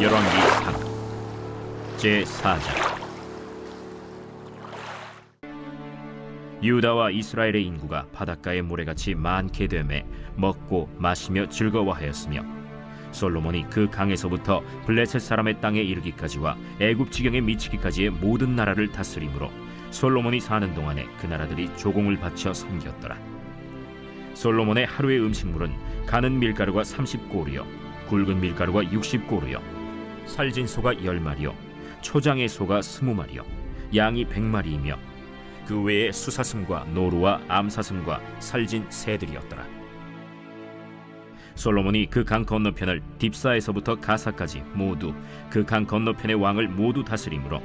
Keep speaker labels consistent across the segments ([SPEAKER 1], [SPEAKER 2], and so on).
[SPEAKER 1] 열왕기상 제4장. 유다와 이스라엘의 인구가 바닷가의 모래같이 많게 되매 먹고 마시며 즐거워하였으며, 솔로몬이 그 강에서부터 블레셋 사람의 땅에 이르기까지와 애굽 지경에 미치기까지의 모든 나라를 다스림으로 솔로몬이 사는 동안에 그 나라들이 조공을 바쳐 섬겼더라. 솔로몬의 하루의 음식물은 가는 밀가루가 30고루요, 굵은 밀가루가 60고루요, 살진 소가 10마리요, 초장의 소가 20마리요, 양이 100마리이며 그 외에 수사슴과 노루와 암사슴과 살진 새들이었더라. 솔로몬이 그 강 건너편을 딥사에서부터 가사까지 모두 그 강 건너편의 왕을 모두 다스림으로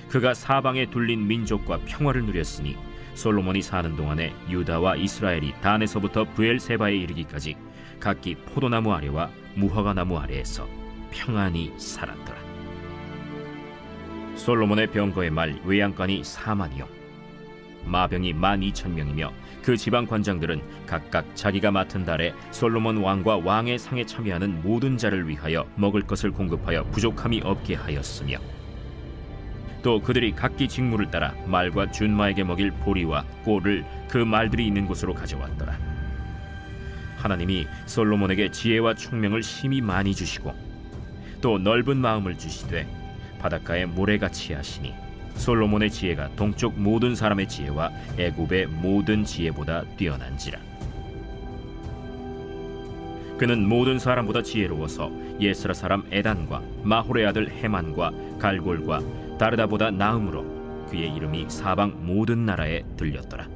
[SPEAKER 1] 그가 사방에 둘린 민족과 평화를 누렸으니, 솔로몬이 사는 동안에 유다와 이스라엘이 단에서부터 브엘세바에 이르기까지 각기 포도나무 아래와 무화과 나무 아래에서 평안히 살았더라. 솔로몬의 병거의 말 외양간이 4만이요 마병이 12,000명이며 그 지방 관장들은 각각 자기가 맡은 달에 솔로몬 왕과 왕의 상에 참여하는 모든 자를 위하여 먹을 것을 공급하여 부족함이 없게 하였으며, 또 그들이 각기 직무를 따라 말과 준마에게 먹일 보리와 꼴을 그 말들이 있는 곳으로 가져왔더라. 하나님이 솔로몬에게 지혜와 총명을 심히 많이 주시고 또 넓은 마음을 주시되 바닷가에 모래같이 하시니, 솔로몬의 지혜가 동쪽 모든 사람의 지혜와 애굽의 모든 지혜보다 뛰어난지라. 그는 모든 사람보다 지혜로워서 예스라 사람 에단과 마홀의 아들 헤만과 갈골과 다르다보다 나음으로 그의 이름이 사방 모든 나라에 들렸더라.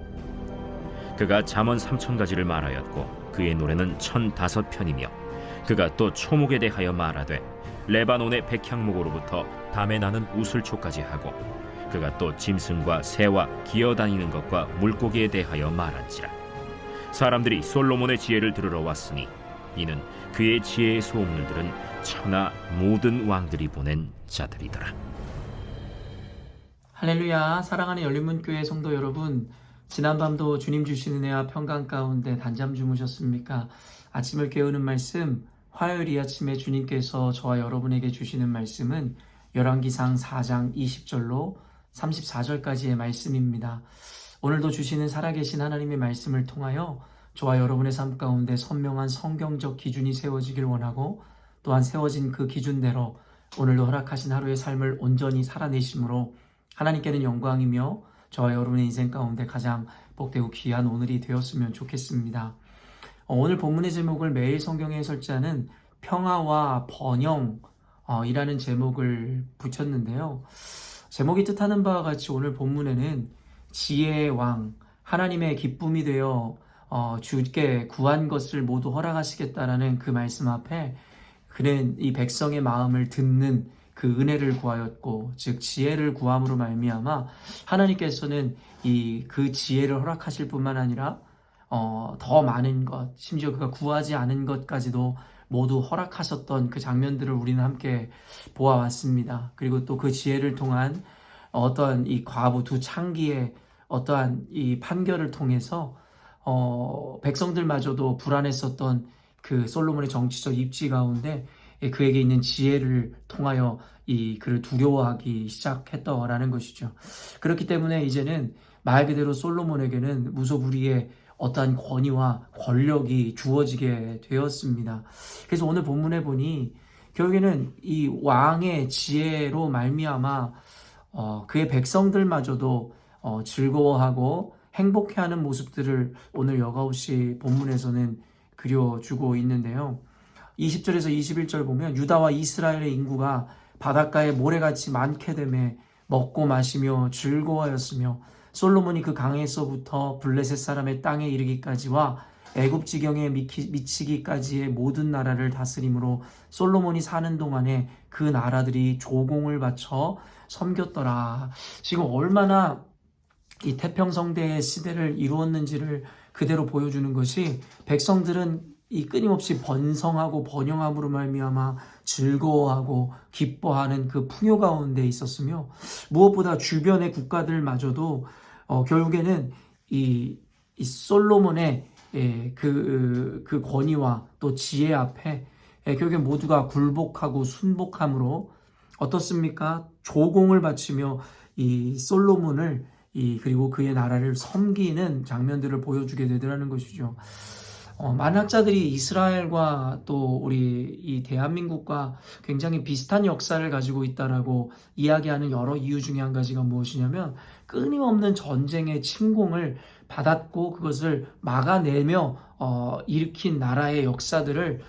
[SPEAKER 1] 그가 잠언 3,000가지를 말하였고 그의 노래는 1,005편이며, 그가 또 초목에 대하여 말하되 레바논의 백향목으로부터 담에 나는 우슬초까지 하고, 그가 또 짐승과 새와 기어다니는 것과 물고기에 대하여 말한지라. 사람들이 솔로몬의 지혜를 들으러 왔으니 이는 그의 지혜의 소문을 들은 천하 모든 왕들이 보낸 자들이더라.
[SPEAKER 2] 할렐루야. 사랑하는 열린문교회 성도 여러분, 지난밤도 주님 주신 은혜와 평강 가운데 단잠 주무셨습니까? 아침을 깨우는 말씀, 화요일 이 아침에 주님께서 저와 여러분에게 주시는 말씀은 열왕기상 4장 20절로 34절까지의 말씀입니다. 오늘도 주시는 살아계신 하나님의 말씀을 통하여 저와 여러분의 삶 가운데 선명한 성경적 기준이 세워지길 원하고, 또한 세워진 그 기준대로 오늘도 허락하신 하루의 삶을 온전히 살아내심으로 하나님께는 영광이며 저와 여러분의 인생 가운데 가장 복되고 귀한 오늘이 되었으면 좋겠습니다. 오늘 본문의 제목을 매일 성경의 해설자는 평화와 번영이라는 제목을 붙였는데요. 제목이 뜻하는 바와 같이 오늘 본문에는 지혜의 왕, 하나님의 기쁨이 되어 주께 구한 것을 모두 허락하시겠다라는 그 말씀 앞에 그는 이 백성의 마음을 듣는 그 은혜를 구하였고, 즉 지혜를 구함으로 말미암아 하나님께서는 그 지혜를 허락하실 뿐만 아니라 더 많은 것, 심지어 그가 구하지 않은 것까지도 모두 허락하셨던 그 장면들을 우리는 함께 보아왔습니다. 그리고 또 그 지혜를 통한 어떠한 이 과부 두 창기의 어떠한 이 판결을 통해서 백성들마저도 불안했었던 그 솔로몬의 정치적 입지 가운데 그에게 있는 지혜를 통하여 그를 두려워하기 시작했더라는 것이죠. 그렇기 때문에 이제는 말 그대로 솔로몬에게는 무소불위의 어떠한 권위와 권력이 주어지게 되었습니다. 그래서 오늘 본문에 보니 결국에는 이 왕의 지혜로 말미암아 그의 백성들마저도 즐거워하고 행복해하는 모습들을 오늘 여가없이 본문에서는 그려주고 있는데요. 20절에서 21절 보면 유다와 이스라엘의 인구가 바닷가에 모래같이 많게 되매 먹고 마시며 즐거워하였으며, 솔로몬이 그 강에서부터 블레셋 사람의 땅에 이르기까지와 애굽 지경에 미치기까지의 모든 나라를 다스림으로 솔로몬이 사는 동안에 그 나라들이 조공을 바쳐 섬겼더라. 지금 얼마나 이 태평성대의 시대를 이루었는지를 그대로 보여주는 것이, 백성들은 이 끊임없이 번성하고 번영함으로 말미암아 즐거워하고 기뻐하는 그 풍요 가운데 있었으며, 무엇보다 주변의 국가들마저도 결국에는 이 솔로몬의 그 권위와 또 지혜 앞에 결국에 모두가 굴복하고 순복함으로 어떻습니까? 조공을 바치며 이 솔로몬을 그리고 그의 나라를 섬기는 장면들을 보여주게 되더라는 것이죠. 많은 학자들이 이스라엘과 또 우리 이 대한민국과 굉장히 비슷한 역사를 가지고 있다라고 이야기하는 여러 이유 중에 한 가지가 무엇이냐면 끊임없는 전쟁의 침공을 받았고 그것을 막아내며 일으킨 나라의 역사들을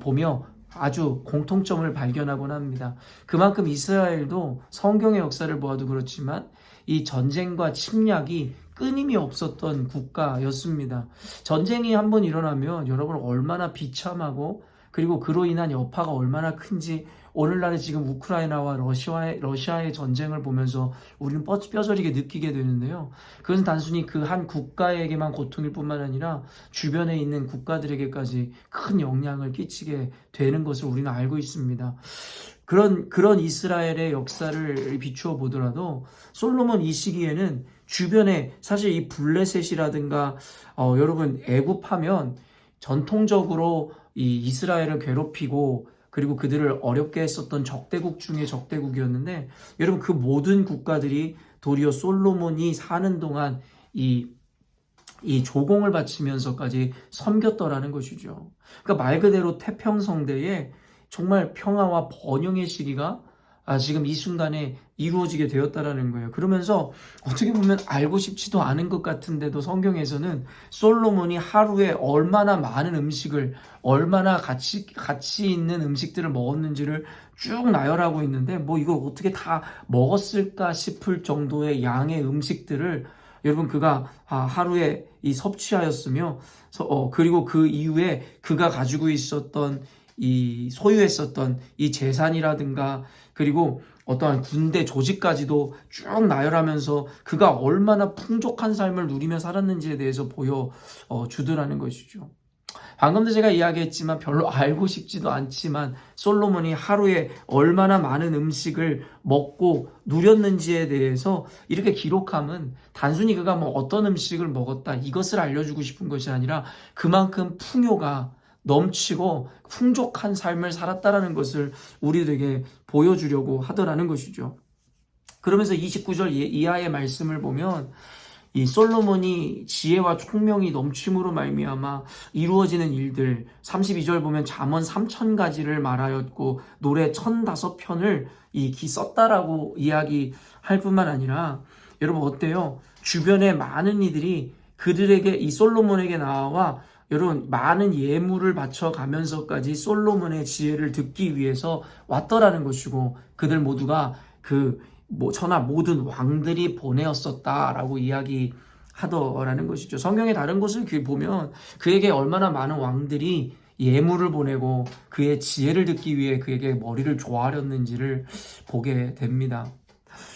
[SPEAKER 2] 보며 아주 공통점을 발견하곤 합니다. 그만큼 이스라엘도 성경의 역사를 보아도 그렇지만 이 전쟁과 침략이 끊임이 없었던 국가였습니다. 전쟁이 한번 일어나면 여러분 얼마나 비참하고 그리고 그로 인한 여파가 얼마나 큰지 오늘날에 지금 우크라이나와 러시아의 전쟁을 보면서 우리는 뼈저리게 느끼게 되는데요. 그것은 단순히 그 한 국가에게만 고통일 뿐만 아니라 주변에 있는 국가들에게까지 큰 영향을 끼치게 되는 것을 우리는 알고 있습니다. 그런 이스라엘의 역사를 비추어 보더라도 솔로몬 이 시기에는 주변에 사실 이 블레셋이라든가 여러분 애굽하면 전통적으로 이 이스라엘을 괴롭히고 그리고 그들을 어렵게 했었던 적대국 중에 적대국이었는데 여러분 그 모든 국가들이 도리어 솔로몬이 사는 동안 이 조공을 바치면서까지 섬겼더라는 것이죠. 그러니까 말 그대로 태평성대에 정말 평화와 번영의 시기가 지금 이 순간에 이루어지게 되었다라는 거예요. 그러면서 어떻게 보면 알고 싶지도 않은 것 같은데도 성경에서는 솔로몬이 하루에 얼마나 많은 음식을 얼마나 가치 있는 음식들을 먹었는지를 쭉 나열하고 있는데 뭐 이걸 어떻게 다 먹었을까 싶을 정도의 양의 음식들을 여러분 그가 하루에 섭취하였으며 그리고 그 이후에 그가 가지고 있었던 소유했었던 이 재산이라든가 그리고 어떠한 군대 조직까지도 쭉 나열하면서 그가 얼마나 풍족한 삶을 누리며 살았는지에 대해서 보여주더라는 것이죠. 방금도 제가 이야기했지만 별로 알고 싶지도 않지만 솔로몬이 하루에 얼마나 많은 음식을 먹고 누렸는지에 대해서 이렇게 기록함은 단순히 그가 뭐 어떤 음식을 먹었다 이것을 알려주고 싶은 것이 아니라 그만큼 풍요가 넘치고 풍족한 삶을 살았다라는 것을 우리들에게 보여주려고 하더라는 것이죠. 그러면서 29절 이하의 말씀을 보면 이 솔로몬이 지혜와 총명이 넘침으로 말미암아 이루어지는 일들 32절 보면 잠언 3000가지를 말하였고 노래 1005편을 썼다라고 이야기할 뿐만 아니라 여러분 어때요? 주변에 많은 이들이 그들에게 이 솔로몬에게 나와 여러분 많은 예물을 바쳐가면서까지 솔로몬의 지혜를 듣기 위해서 왔더라는 것이고 그들 모두가 천하 모든 왕들이 보내었었다라고 이야기하더라는 것이죠. 성경의 다른 곳을 보면 그에게 얼마나 많은 왕들이 예물을 보내고 그의 지혜를 듣기 위해 그에게 머리를 조아렸는지를 보게 됩니다.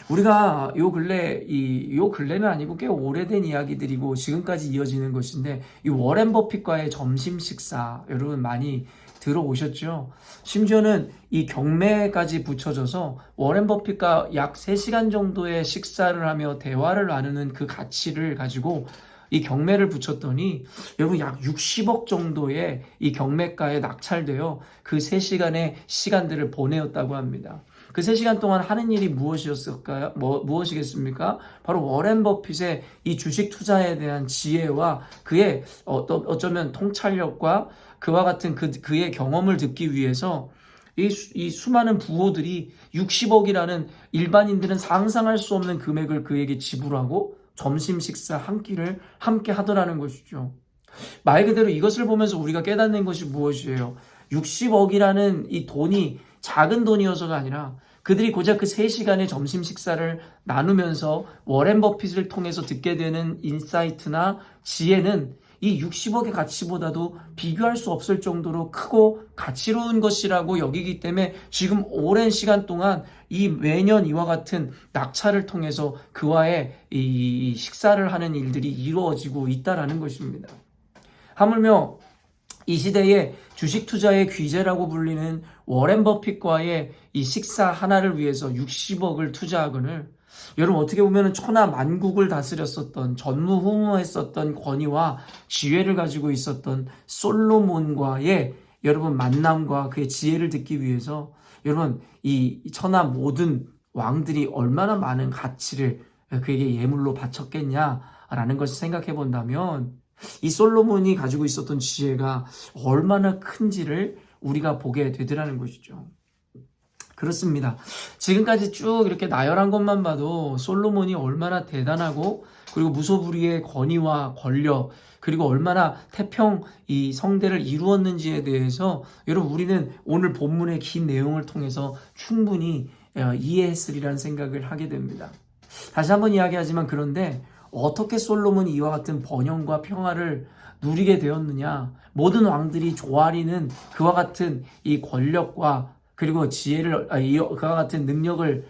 [SPEAKER 2] 우리가 요 근래는 아니고 꽤 오래된 이야기들이고 지금까지 이어지는 것인데 이 워렌 버핏과의 점심 식사 여러분 많이 들어오셨죠? 심지어는 이 경매까지 붙여져서 워렌 버핏과 약 3시간 정도의 식사를 하며 대화를 나누는 그 가치를 가지고 이 경매를 붙였더니 여러분 약 60억 정도의 이 경매가에 낙찰되어 그 3시간의 시간들을 보내었다고 합니다. 그 3시간 동안 하는 일이 무엇이었을까요? 무엇이겠습니까? 바로 워렌 버핏의 이 주식 투자에 대한 지혜와 그의 어쩌면 통찰력과 그와 같은 그의 경험을 듣기 위해서 이 수많은 부호들이 60억이라는 일반인들은 상상할 수 없는 금액을 그에게 지불하고 점심 식사 한 끼를 함께 하더라는 것이죠. 말 그대로 이것을 보면서 우리가 깨닫는 것이 무엇이에요? 60억이라는 이 돈이 작은 돈이어서가 아니라 그들이 고작 그 3시간의 점심 식사를 나누면서 워렌 버핏을 통해서 듣게 되는 인사이트나 지혜는 이 60억의 가치보다도 비교할 수 없을 정도로 크고 가치로운 것이라고 여기기 때문에 지금 오랜 시간 동안 매년 이와 같은 낙찰을 통해서 그와의 이 식사를 하는 일들이 이루어지고 있다라는 것입니다. 하물며 이 시대에 주식 투자의 귀재라고 불리는 워렌 버핏과의 이 식사 하나를 위해서 60억을 투자하거늘 여러분 어떻게 보면 천하 만국을 다스렸었던 전무후무했었던 권위와 지혜를 가지고 있었던 솔로몬과의 여러분 만남과 그의 지혜를 듣기 위해서 여러분 이 천하 모든 왕들이 얼마나 많은 가치를 그에게 예물로 바쳤겠냐라는 것을 생각해 본다면 이 솔로몬이 가지고 있었던 지혜가 얼마나 큰지를 우리가 보게 되더라는 것이죠. 그렇습니다. 지금까지 쭉 이렇게 나열한 것만 봐도 솔로몬이 얼마나 대단하고 그리고 무소불위의 권위와 권력 그리고 얼마나 태평 이 성대를 이루었는지에 대해서 여러분 우리는 오늘 본문의 긴 내용을 통해서 충분히 이해했으리라는 생각을 하게 됩니다. 다시 한번 이야기하지만 그런데 어떻게 솔로몬이 이와 같은 번영과 평화를 누리게 되었느냐? 모든 왕들이 조아리는 그와 같은 이 권력과 그리고 지혜를 그와 같은 능력을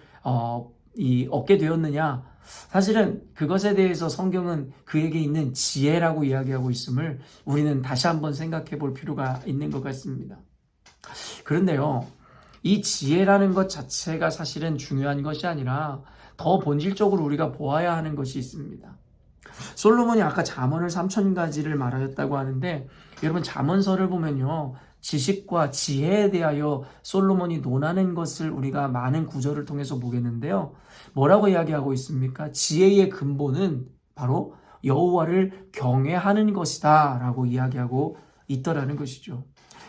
[SPEAKER 2] 얻게 되었느냐? 사실은 그것에 대해서 성경은 그에게 있는 지혜라고 이야기하고 있음을 우리는 다시 한번 생각해 볼 필요가 있는 것 같습니다. 그런데요, 이 지혜라는 것 자체가 사실은 중요한 것이 아니라 더 본질적으로 우리가 보아야 하는 것이 있습니다. 솔로몬이 아까 잠언을 3000가지를 말하였다고 하는데 여러분 잠언서를 보면요, 지식과 지혜에 대하여 솔로몬이 논하는 것을 우리가 많은 구절을 통해서 보겠는데요. 뭐라고 이야기하고 있습니까? 지혜의 근본은 바로 여호와를 경외하는 것이다 라고 이야기하고 있더라는 것이죠.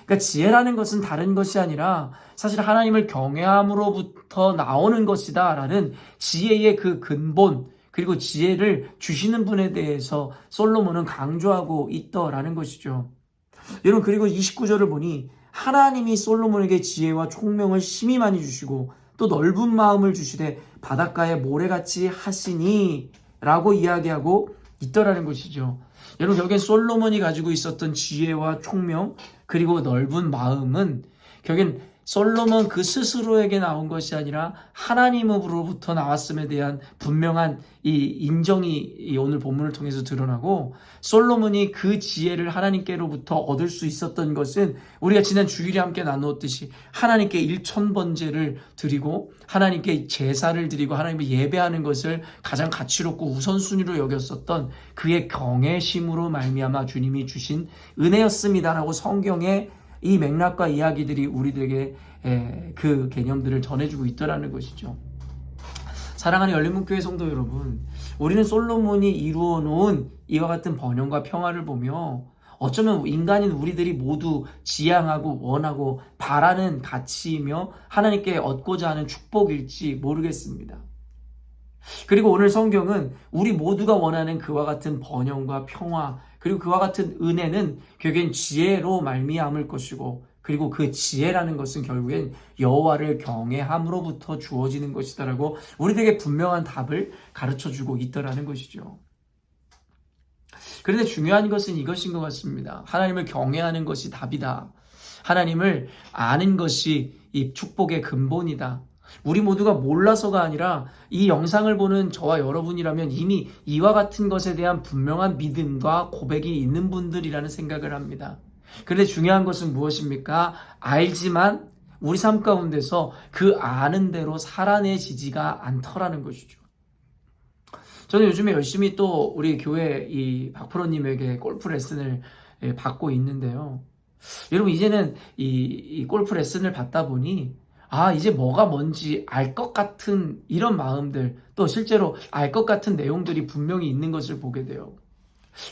[SPEAKER 2] 그러니까 지혜라는 것은 다른 것이 아니라 사실 하나님을 경외함으로부터 나오는 것이다 라는 지혜의 그 근본 그리고 지혜를 주시는 분에 대해서 솔로몬은 강조하고 있더라는 것이죠. 여러분 그리고 29절을 보니 하나님이 솔로몬에게 지혜와 총명을 심히 많이 주시고 또 넓은 마음을 주시되 바닷가에 모래같이 하시니 라고 이야기하고 있더라는 것이죠. 여러분 결국엔 솔로몬이 가지고 있었던 지혜와 총명 그리고 넓은 마음은 결국엔 솔로몬 그 스스로에게 나온 것이 아니라 하나님으로부터 나왔음에 대한 분명한 이 인정이 오늘 본문을 통해서 드러나고 솔로몬이 그 지혜를 하나님께로부터 얻을 수 있었던 것은 우리가 지난 주일에 함께 나누었듯이 하나님께 1000번제를 드리고 하나님께 제사를 드리고 하나님을 예배하는 것을 가장 가치롭고 우선순위로 여겼었던 그의 경외심으로 말미암아 주님이 주신 은혜였습니다라고 성경에 이 맥락과 이야기들이 우리들에게 그 개념들을 전해주고 있더라는 것이죠. 사랑하는 열린문교회 성도 여러분, 우리는 솔로몬이 이루어 놓은 이와 같은 번영과 평화를 보며 어쩌면 인간인 우리들이 모두 지향하고 원하고 바라는 가치이며 하나님께 얻고자 하는 축복일지 모르겠습니다. 그리고 오늘 성경은 우리 모두가 원하는 그와 같은 번영과 평화 그리고 그와 같은 은혜는 결국엔 지혜로 말미암을 것이고 그리고 그 지혜라는 것은 결국엔 여호와를 경외함으로부터 주어지는 것이다라고 우리들에게 분명한 답을 가르쳐주고 있더라는 것이죠. 그런데 중요한 것은 이것인 것 같습니다. 하나님을 경외하는 것이 답이다. 하나님을 아는 것이 이 축복의 근본이다. 우리 모두가 몰라서가 아니라 이 영상을 보는 저와 여러분이라면 이미 이와 같은 것에 대한 분명한 믿음과 고백이 있는 분들이라는 생각을 합니다. 그런데 중요한 것은 무엇입니까? 알지만 우리 삶 가운데서 그 아는 대로 살아내지지가 않더라는 것이죠. 저는 요즘에 열심히 또 우리 교회 이 박프로님에게 골프 레슨을 받고 있는데요. 여러분 이제는 이 골프 레슨을 받다 보니 이제 뭐가 뭔지 알 것 같은 이런 마음들 또 실제로 알 것 같은 내용들이 분명히 있는 것을 보게 돼요.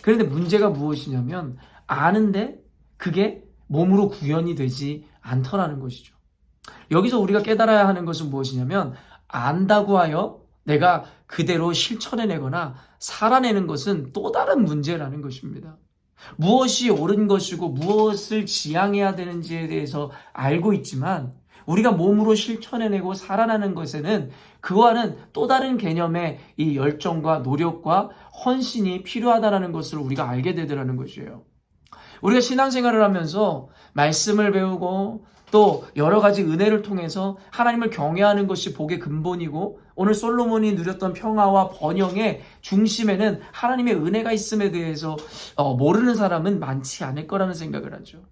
[SPEAKER 2] 그런데 문제가 무엇이냐면 아는데 그게 몸으로 구현이 되지 않더라는 것이죠. 여기서 우리가 깨달아야 하는 것은 무엇이냐면 안다고 하여 내가 그대로 실천해내거나 살아내는 것은 또 다른 문제라는 것입니다. 무엇이 옳은 것이고 무엇을 지향해야 되는지에 대해서 알고 있지만 우리가 몸으로 실천해내고 살아나는 것에는 그와는 또 다른 개념의 이 열정과 노력과 헌신이 필요하다는 것을 우리가 알게 되더라는 것이에요. 우리가 신앙생활을 하면서 말씀을 배우고 또 여러 가지 은혜를 통해서 하나님을 경외하는 것이 복의 근본이고 오늘 솔로몬이 누렸던 평화와 번영의 중심에는 하나님의 은혜가 있음에 대해서 모르는 사람은 많지 않을 거라는 생각을 하죠.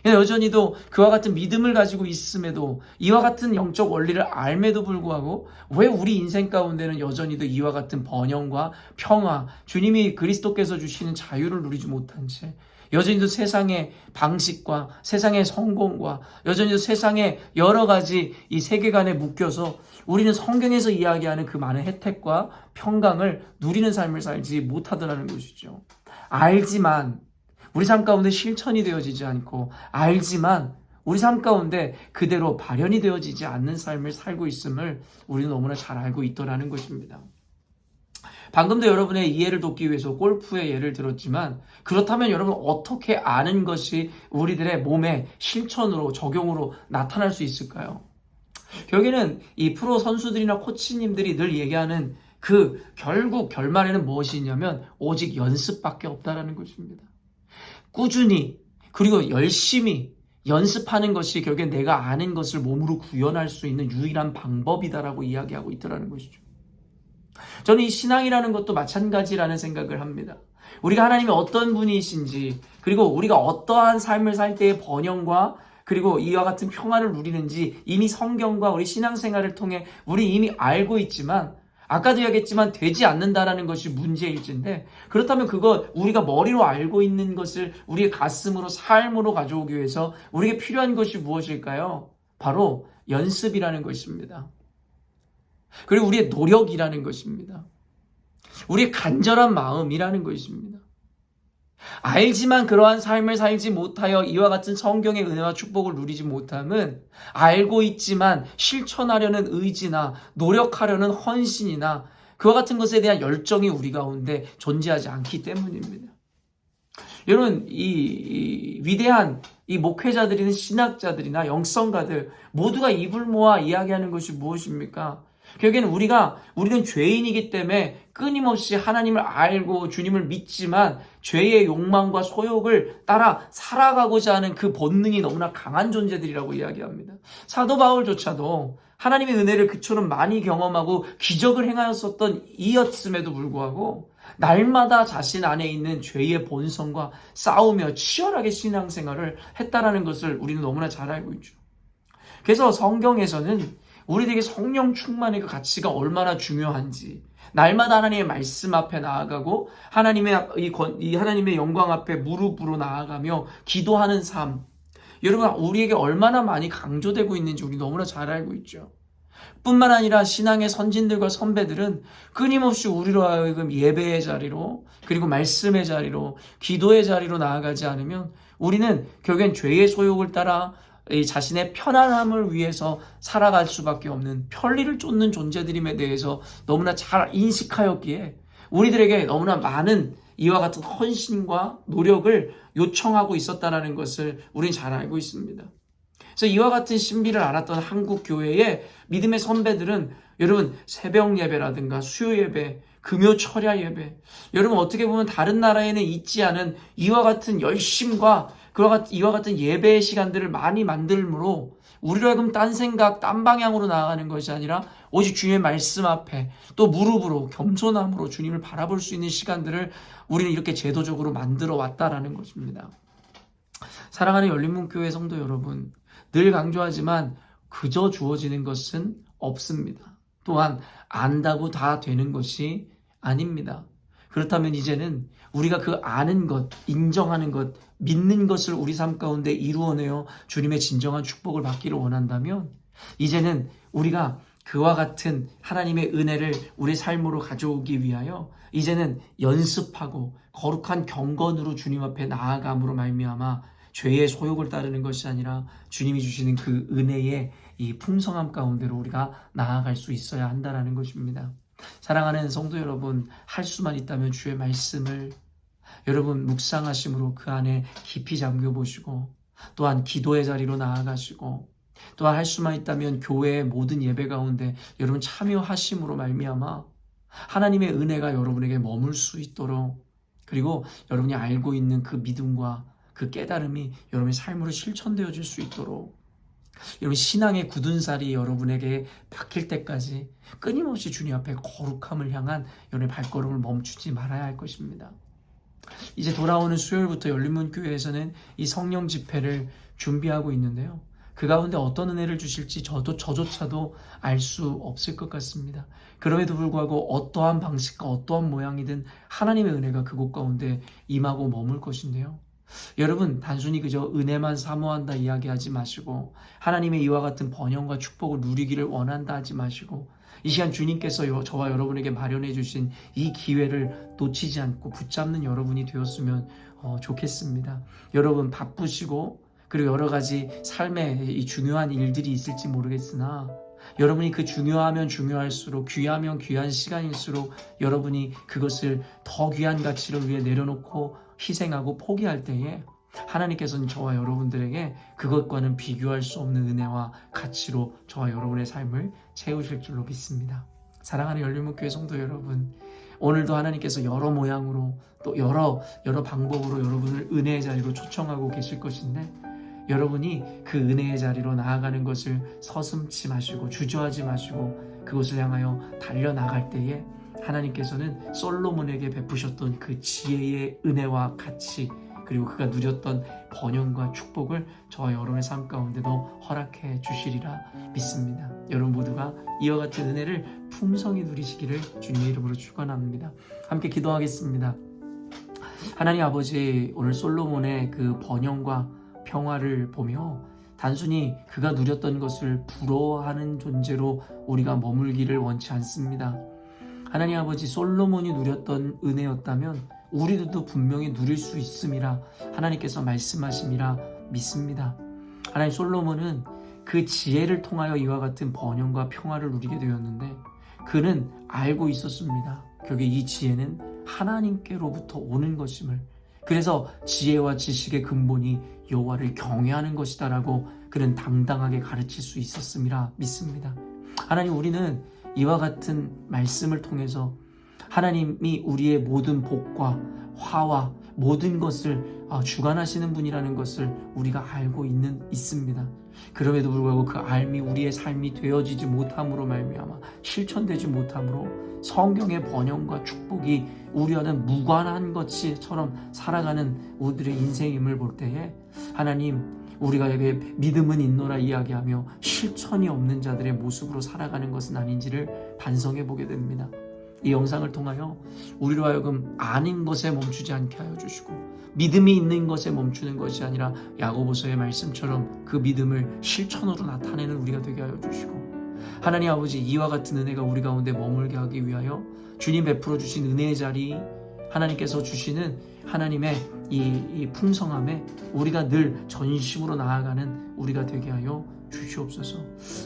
[SPEAKER 2] 여전히도 그와 같은 믿음을 가지고 있음에도 이와 같은 영적 원리를 알매도 불구하고 왜 우리 인생 가운데는 여전히도 이와 같은 번영과 평화 주님이 그리스도께서 주시는 자유를 누리지 못한 채 여전히도 세상의 방식과 세상의 성공과 여전히도 세상의 여러 가지 이 세계관에 묶여서 우리는 성경에서 이야기하는 그 많은 혜택과 평강을 누리는 삶을 살지 못하더라는 것이죠. 알지만 우리 삶 가운데 실천이 되어지지 않고, 알지만 우리 삶 가운데 그대로 발현이 되어지지 않는 삶을 살고 있음을 우리는 너무나 잘 알고 있더라는 것입니다. 방금도 여러분의 이해를 돕기 위해서 골프의 예를 들었지만, 그렇다면 여러분 어떻게 아는 것이 우리들의 몸에 실천으로 적용으로 나타날 수 있을까요? 결국에는 이 프로 선수들이나 코치님들이 늘 얘기하는 그 결국 결말에는 무엇이 있냐면 오직 연습밖에 없다라는 것입니다. 꾸준히 그리고 열심히 연습하는 것이 결국에 내가 아는 것을 몸으로 구현할 수 있는 유일한 방법이다라고 이야기하고 있더라는 것이죠. 저는 이 신앙이라는 것도 마찬가지라는 생각을 합니다. 우리가 하나님이 어떤 분이신지, 그리고 우리가 어떠한 삶을 살 때의 번영과 그리고 이와 같은 평화를 누리는지 이미 성경과 우리 신앙생활을 통해 우리 이미 알고 있지만, 아까도 이야기했지만 되지 않는다라는 것이 문제일진데, 그렇다면 그거 우리가 머리로 알고 있는 것을 우리의 가슴으로 삶으로 가져오기 위해서 우리에게 필요한 것이 무엇일까요? 바로 연습이라는 것입니다. 그리고 우리의 노력이라는 것입니다. 우리의 간절한 마음이라는 것입니다. 알지만 그러한 삶을 살지 못하여 이와 같은 성경의 은혜와 축복을 누리지 못함은 알고 있지만 실천하려는 의지나 노력하려는 헌신이나 그와 같은 것에 대한 열정이 우리 가운데 존재하지 않기 때문입니다. 여러분, 이 위대한 이 목회자들이나 신학자들이나 영성가들 모두가 입을 모아 이야기하는 것이 무엇입니까? 결국에는 우리는 죄인이기 때문에 끊임없이 하나님을 알고 주님을 믿지만 죄의 욕망과 소욕을 따라 살아가고자 하는 그 본능이 너무나 강한 존재들이라고 이야기합니다. 사도 바울조차도 하나님의 은혜를 그처럼 많이 경험하고 기적을 행하였었던 이였음에도 불구하고 날마다 자신 안에 있는 죄의 본성과 싸우며 치열하게 신앙생활을 했다라는 것을 우리는 너무나 잘 알고 있죠. 그래서 성경에서는 우리들에게 성령 충만의 그 가치가 얼마나 중요한지, 날마다 하나님의 말씀 앞에 나아가고 하나님의 영광 앞에 무릎으로 나아가며 기도하는 삶, 여러분 우리에게 얼마나 많이 강조되고 있는지 우리 너무나 잘 알고 있죠. 뿐만 아니라 신앙의 선진들과 선배들은 끊임없이 우리로 하여금 예배의 자리로, 그리고 말씀의 자리로, 기도의 자리로 나아가지 않으면 우리는 결국엔 죄의 소욕을 따라 자신의 편안함을 위해서 살아갈 수밖에 없는 편리를 쫓는 존재들임에 대해서 너무나 잘 인식하였기에 우리들에게 너무나 많은 이와 같은 헌신과 노력을 요청하고 있었다는 것을 우리는 잘 알고 있습니다. 그래서 이와 같은 신비를 알았던 한국 교회의 믿음의 선배들은 여러분 새벽 예배라든가 수요 예배, 금요 철야 예배, 여러분 어떻게 보면 다른 나라에는 있지 않은 이와 같은 열심과 이와 같은 예배의 시간들을 많이 만들므로 우리로 하여금 딴 생각, 딴 방향으로 나아가는 것이 아니라 오직 주님의 말씀 앞에 또 무릎으로 겸손함으로 주님을 바라볼 수 있는 시간들을 우리는 이렇게 제도적으로 만들어 왔다라는 것입니다. 사랑하는 열린문교회 성도 여러분, 늘 강조하지만 그저 주어지는 것은 없습니다. 또한 안다고 다 되는 것이 아닙니다. 그렇다면 이제는 우리가 그 아는 것, 인정하는 것, 믿는 것을 우리 삶 가운데 이루어내어 주님의 진정한 축복을 받기를 원한다면 이제는 우리가 그와 같은 하나님의 은혜를 우리 삶으로 가져오기 위하여 이제는 연습하고 거룩한 경건으로 주님 앞에 나아감으로 말미암아 죄의 소욕을 따르는 것이 아니라 주님이 주시는 그 은혜의 이 풍성함 가운데로 우리가 나아갈 수 있어야 한다는 것입니다. 사랑하는 성도 여러분, 할 수만 있다면 주의 말씀을 여러분 묵상하심으로 그 안에 깊이 잠겨보시고, 또한 기도의 자리로 나아가시고, 또한 할 수만 있다면 교회의 모든 예배 가운데 여러분 참여하심으로 말미암아 하나님의 은혜가 여러분에게 머물 수 있도록, 그리고 여러분이 알고 있는 그 믿음과 그 깨달음이 여러분의 삶으로 실천되어질 수 있도록, 여러분 신앙의 굳은 살이 여러분에게 박힐 때까지 끊임없이 주님 앞에 거룩함을 향한 여러분의 발걸음을 멈추지 말아야 할 것입니다. 이제 돌아오는 수요일부터 열린문교회에서는 이 성령 집회를 준비하고 있는데요, 그 가운데 어떤 은혜를 주실지 저조차도 알 수 없을 것 같습니다. 그럼에도 불구하고 어떠한 방식과 어떠한 모양이든 하나님의 은혜가 그곳 가운데 임하고 머물 것인데요, 여러분, 단순히 그저 은혜만 사모한다 이야기하지 마시고 하나님의 이와 같은 번영과 축복을 누리기를 원한다 하지 마시고 이 시간 주님께서 저와 여러분에게 마련해 주신 이 기회를 놓치지 않고 붙잡는 여러분이 되었으면 좋겠습니다. 여러분 바쁘시고 그리고 여러 가지 삶에 이 중요한 일들이 있을지 모르겠으나 여러분이 그 중요하면 중요할수록 귀하면 귀한 시간일수록 여러분이 그것을 더 귀한 가치를 위해 내려놓고 희생하고 포기할 때에 하나님께서는 저와 여러분들에게 그것과는 비교할 수 없는 은혜와 가치로 저와 여러분의 삶을 채우실 줄로 믿습니다. 사랑하는 열린문교회 성도 여러분, 오늘도 하나님께서 여러 모양으로 또 여러 방법으로 여러분을 은혜의 자리로 초청하고 계실 것인데 여러분이 그 은혜의 자리로 나아가는 것을 서슴지 마시고 주저하지 마시고 그것을 향하여 달려나갈 때에 하나님께서는 솔로몬에게 베푸셨던 그 지혜의 은혜와 가치 그리고 그가 누렸던 번영과 축복을 저와 여러분의 삶 가운데도 허락해 주시리라 믿습니다. 여러분 모두가 이와 같은 은혜를 풍성히 누리시기를 주님의 이름으로 축원합니다. 함께 기도하겠습니다. 하나님 아버지, 오늘 솔로몬의 그 번영과 평화를 보며 단순히 그가 누렸던 것을 부러워하는 존재로 우리가 머물기를 원치 않습니다. 하나님 아버지, 솔로몬이 누렸던 은혜였다면 우리들도 분명히 누릴 수 있음이라 하나님께서 말씀하심이라 믿습니다. 하나님, 솔로몬은 그 지혜를 통하여 이와 같은 번영과 평화를 누리게 되었는데 그는 알고 있었습니다. 결국 이 지혜는 하나님께로부터 오는 것임을, 그래서 지혜와 지식의 근본이 여호와를 경외하는 것이다라고 그는 당당하게 가르칠 수 있었음이라 믿습니다. 하나님, 우리는 이와 같은 말씀을 통해서 하나님이 우리의 모든 복과 화와 모든 것을 주관하시는 분이라는 것을 우리가 알고 있습니다. 그럼에도 불구하고 그 알미 우리의 삶이 되어지지 못함으로 말미암아 실천되지 못함으로 성경의 번영과 축복이 우리와는 무관한 것처럼 살아가는 우리들의 인생임을 볼 때에 하나님, 우리가 믿음은 있노라 이야기하며 실천이 없는 자들의 모습으로 살아가는 것은 아닌지를 반성해 보게 됩니다. 이 영상을 통하여 우리로 하여금 아는 것에 멈추지 않게 하여 주시고 믿음이 있는 것에 멈추는 것이 아니라 야고보서의 말씀처럼 그 믿음을 실천으로 나타내는 우리가 되게 하여 주시고, 하나님 아버지, 이와 같은 은혜가 우리 가운데 머물게 하기 위하여 주님 베풀어 주신 은혜의 자리, 하나님께서 주시는 하나님의 이 풍성함에 우리가 늘 전심으로 나아가는 우리가 되게 하여 주시옵소서.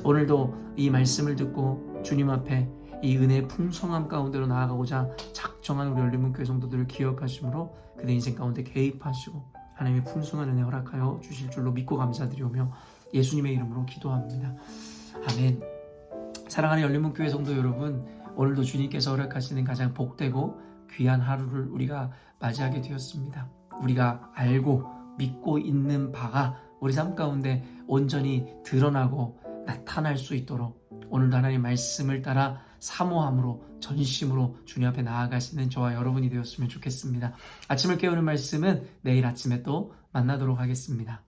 [SPEAKER 2] 오늘도 이 말씀을 듣고 주님 앞에 이 은혜의 풍성함 가운데로 나아가고자 작정한 우리 열린문교회 성도들을 기억하심으로 그들의 인생 가운데 개입하시고 하나님의 풍성한 은혜 허락하여 주실 줄로 믿고 감사드리오며 예수님의 이름으로 기도합니다. 아멘. 사랑하는 열린문교회 성도 여러분, 오늘도 주님께서 허락하시는 가장 복되고 귀한 하루를 우리가 맞이하게 되었습니다. 우리가 알고 믿고 있는 바가 우리 삶 가운데 온전히 드러나고 나타날 수 있도록 오늘도 하나님의 말씀을 따라 사모함으로 전심으로 주님 앞에 나아가시는 저와 여러분이 되었으면 좋겠습니다. 아침을 깨우는 말씀은 내일 아침에 또 만나도록 하겠습니다.